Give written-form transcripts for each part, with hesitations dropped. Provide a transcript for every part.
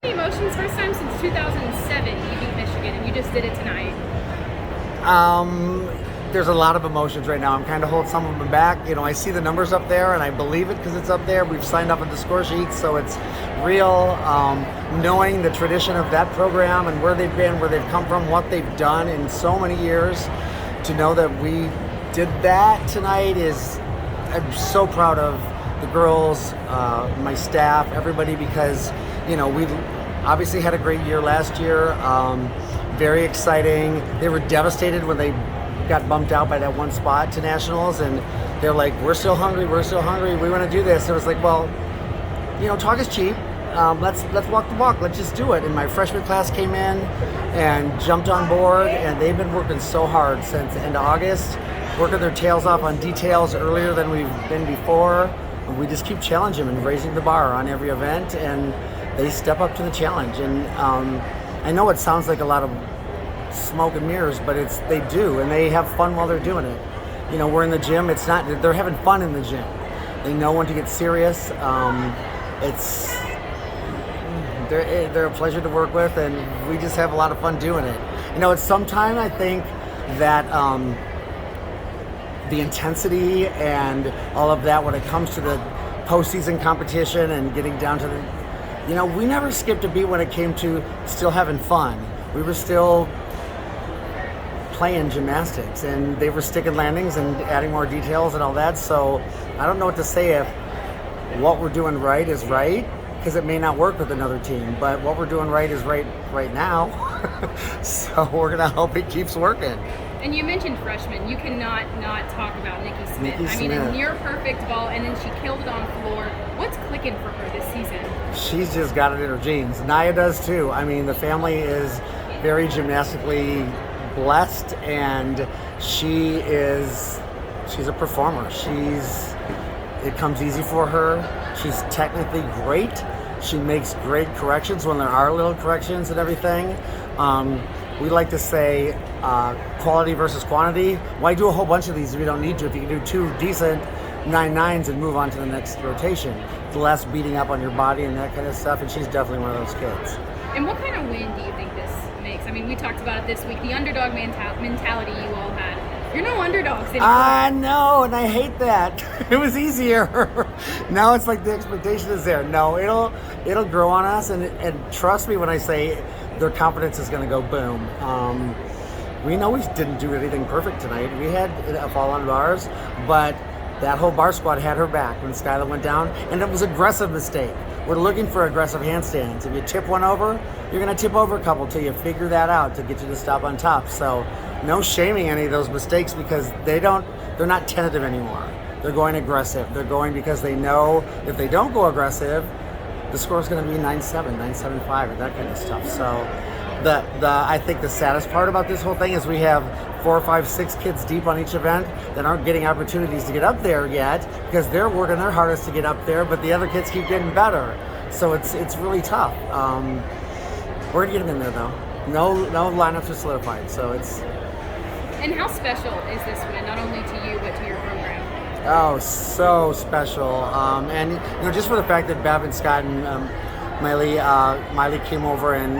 Emotions, first time since 2007 you beat Michigan, and you just did it tonight. There's a lot of emotions right now. I'm kind of holding some of them back. I see the numbers up there, and I believe it because it's up there. We've signed up at the score sheet, so it's real. Knowing the tradition of that program and where they've been, where they've come from, what they've done in so many years, to know that we did that tonight I'm so proud of the girls, my staff, everybody, because we obviously had a great year last year. Very exciting. They were devastated when they got bumped out by that one spot to nationals, and they're like, we're still hungry, we want to do this. It was like, well, talk is cheap. Let's walk the walk, let's just do it. And my freshman class came in and jumped on board, and they've been working so hard since the end of August, working their tails off on details earlier than we've been before. And we just keep challenging them and raising the bar on every event, and they step up to the challenge. And I know it sounds like a lot of smoke and mirrors, but they do, and they have fun while they're doing it. We're in the gym. They're having fun in the gym. They know when to get serious. They're a pleasure to work with, and we just have a lot of fun doing it. It's sometimes I think that the intensity and all of that when it comes to the postseason competition and getting down to we never skipped a beat when it came to still having fun. We were still playing gymnastics, and they were sticking landings and adding more details and all that. So I don't know what to say if what we're doing right is right, because it may not work with another team, but what we're doing right is right now. So we're gonna hope it keeps working. And you mentioned freshmen. You cannot not talk about Nikki Smith. I mean, a near perfect ball, and then she killed it on the floor. What's clicking for her this season? She's just got it in her genes. Naya does too. I mean, the family is very gymnastically blessed, and she's a performer. It comes easy for her. She's technically great. She makes great corrections when there are little corrections and everything. We like to say quality versus quantity. Why do a whole bunch of these if you don't need to? If you can do two decent 9-9s and move on to the next rotation, it's less beating up on your body and that kind of stuff, and she's definitely one of those kids. And what kind of win do you think this makes? I mean, we talked about it this week, the underdog mentality you all had. You're no underdogs anymore. I know, and I hate that. It was easier. Now it's like the expectation is there. No, it'll grow on us, and trust me when I say their confidence is going to go boom. We know we didn't do anything perfect tonight. We had a fall on bars, but that whole bar squad had her back when Skylar went down, and it was an aggressive mistake. We're looking for aggressive handstands. If you tip one over, you're going to tip over a couple till you figure that out to get you to stop on top. So no shaming any of those mistakes, because they're not tentative anymore. They're going aggressive. They're going because they know if they don't go aggressive, the score is going to be 9-7, 9-7-5, and that kind of stuff. So I think the saddest part about this whole thing is we have 4, 5, 6 kids deep on each event that aren't getting opportunities to get up there yet because they're working their hardest to get up there, but the other kids keep getting better. So it's really tough. We're going to get them in there, though. No lineups are solidified, so it's... And how special is this win, not only to you, but to your program? Oh, so special. And just for the fact that Bev and Scott and Miley came over and,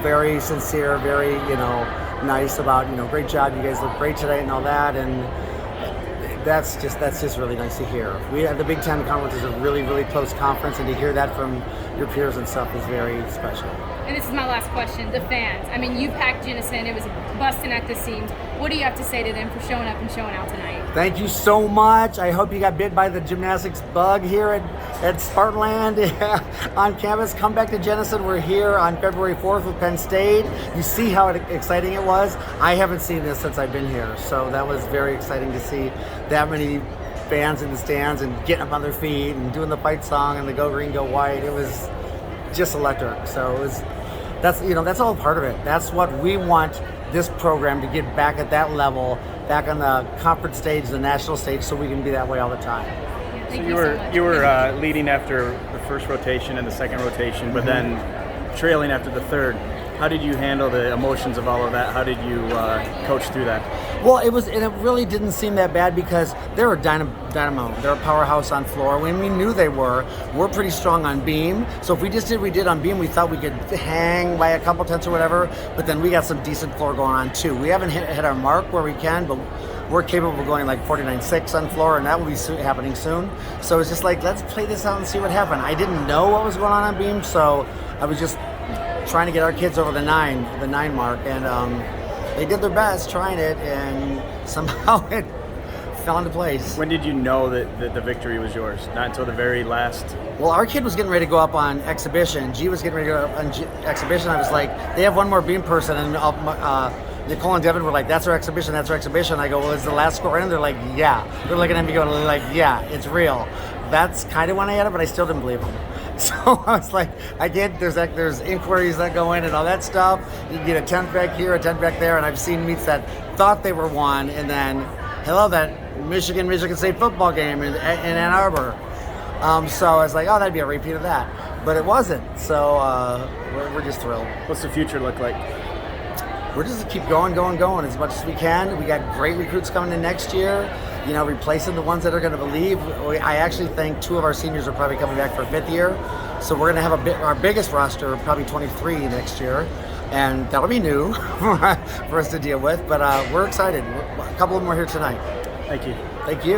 very sincere, very, nice about, great job, you guys look great today and all that. And that's just really nice to hear. The Big Ten Conference is a really, really close conference, and to hear that from your peers and stuff is very special. And this is my last question. The fans. I mean, you packed Jenison. It was busting at the seams. What do you have to say to them for showing up and showing out tonight? Thank you so much. I hope you got bit by the gymnastics bug here at Spartanland on campus. Come back to Jenison. We're here on February 4th with Penn State. You see how exciting it was. I haven't seen this since I've been here, so that was very exciting to see that many fans in the stands and getting up on their feet and doing the fight song and the Go Green, Go White. It was just electric. So that's all part of it. That's what we want this program to get back at that level, back on the conference stage, the national stage, so we can be that way all the time. Yeah, so you were leading after the first rotation and the second rotation, but then trailing after the third. How did you handle the emotions of all of that? How did you coach through that? Well, it really didn't seem that bad because they're a dynamo. They're a powerhouse on floor. When we knew they were, we're pretty strong on beam. So if we just did what we did on beam, we thought we could hang by a couple tenths or whatever. But then we got some decent floor going on too. We haven't hit our mark where we can, but we're capable of going like 49.6 on floor, and that will be happening soon. So it's just like, let's play this out and see what happens. I didn't know what was going on beam, so I was just trying to get our kids over the nine mark, and they did their best trying it, and somehow it fell into place. When did you know that the victory was yours? Not until the very last. Well, our kid was getting ready to go up on exhibition. G was getting ready to go up on exhibition. I was like, they have one more beam person, and Nicole and Devin were like, that's our exhibition. I go, well, is the last score in? They're like, yeah. They're looking at me going, like, yeah, it's real. That's kind of when I had it, but I still didn't believe them. So I was like, there's inquiries that go in and all that stuff. You get a 10th back here, a 10th back there, and I've seen meets that thought they were won, and then, hello, that Michigan State football game in Ann Arbor. So I was like, oh, that'd be a repeat of that. But it wasn't. So we're just thrilled. What's the future look like? We're just keep going as much as we can. We got great recruits coming in next year, replacing the ones that are going to believe. I actually think 2 of our seniors are probably coming back for a 5th year. So we're going to have our biggest roster, probably 23 next year. And that'll be new for us to deal with. But we're excited. A couple of them are here tonight. Thank you. Thank you.